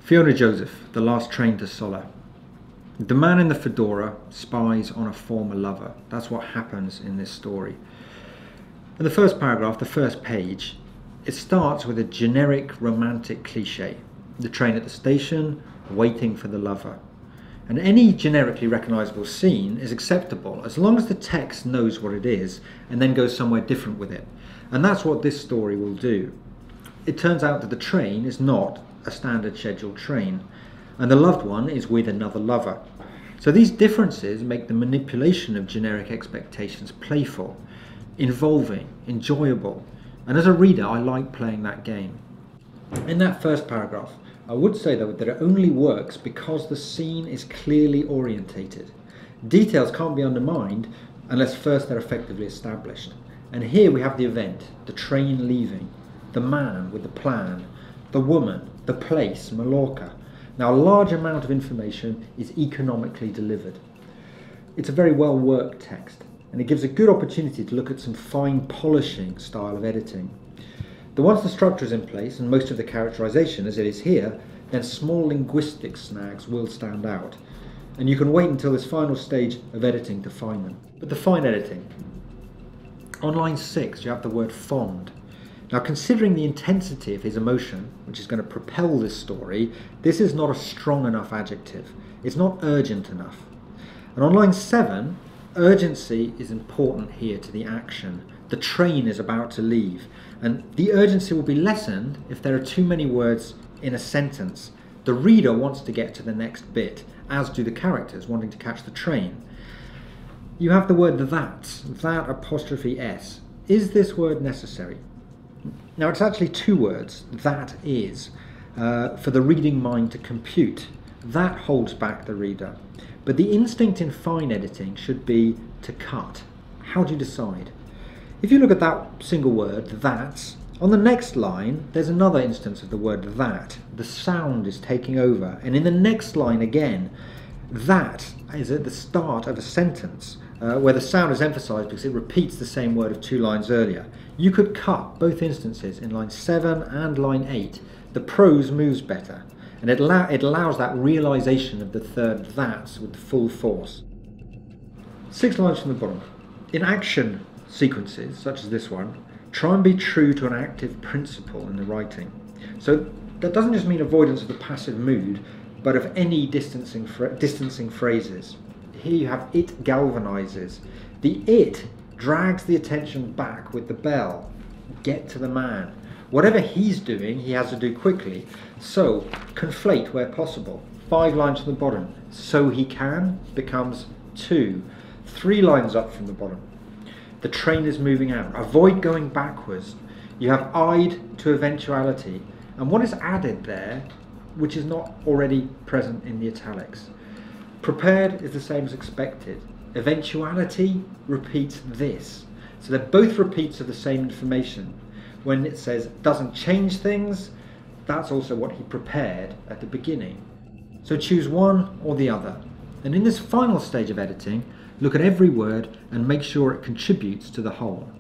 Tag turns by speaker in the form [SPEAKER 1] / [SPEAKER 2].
[SPEAKER 1] Fiona Joseph, the last train to Sola. The man in the fedora spies on a former lover. That's what happens in this story. In the first paragraph, the first page, it starts with a generic romantic cliche. The train at the station, waiting for the lover. And any generically recognisable scene is acceptable as long as the text knows what it is and then goes somewhere different with it. And that's what this story will do. It turns out that the train is not a standard scheduled train, and the loved one is with another lover. So these differences make the manipulation of generic expectations playful, involving, enjoyable, and as a reader I like playing that game. In that first paragraph, I would say though that it only works because the scene is clearly orientated. Details can't be undermined unless first they're effectively established. And here we have the event, the train leaving, the man with the plan, the woman, the place, Mallorca. Now a large amount of information is economically delivered. It's a very well worked text, and it gives a good opportunity to look at some fine polishing style of editing. But once the structure is in place and most of the characterization as it is here, then small linguistic snags will stand out. And you can wait until this final stage of editing to find them. But the fine editing. On line 6 you have the word fond. Now considering the intensity of his emotion, which is going to propel this story, this is not a strong enough adjective. It's not urgent enough. And on line 7, urgency is important here to the action. The train is about to leave, and the urgency will be lessened if there are too many words in a sentence. The reader wants to get to the next bit, as do the characters wanting to catch the train. You have the word that apostrophe S. Is this word necessary? Now it's actually two words, that is, for the reading mind to compute. That holds back the reader. But the instinct in fine editing should be to cut. How do you decide? If you look at that single word, that, on the next line there's another instance of the word that. The sound is taking over, and in the next line again, that is at the start of a sentence where the sound is emphasized because it repeats the same word of 2 lines earlier. You could cut both instances in line 7 and line 8. The prose moves better, and it allows that realization of the third that's with full force. 6 lines from the bottom. In action sequences, such as this one, try and be true to an active principle in the writing. So that doesn't just mean avoidance of the passive mood, but of any distancing phrases. Here you have it galvanizes. The it drags the attention back with the bell. Get to the man. Whatever he's doing, he has to do quickly. So conflate where possible. 5 lines from the bottom. So he can becomes to. 3 lines up from the bottom. The train is moving out. Avoid going backwards. You have eyed to eventuality. And what is added there, which is not already present in the italics? Prepared is the same as expected. Eventuality repeats this. So they're both repeats of the same information. When it says doesn't change things, that's also what he prepared at the beginning. So choose one or the other. And in this final stage of editing, look at every word and make sure it contributes to the whole.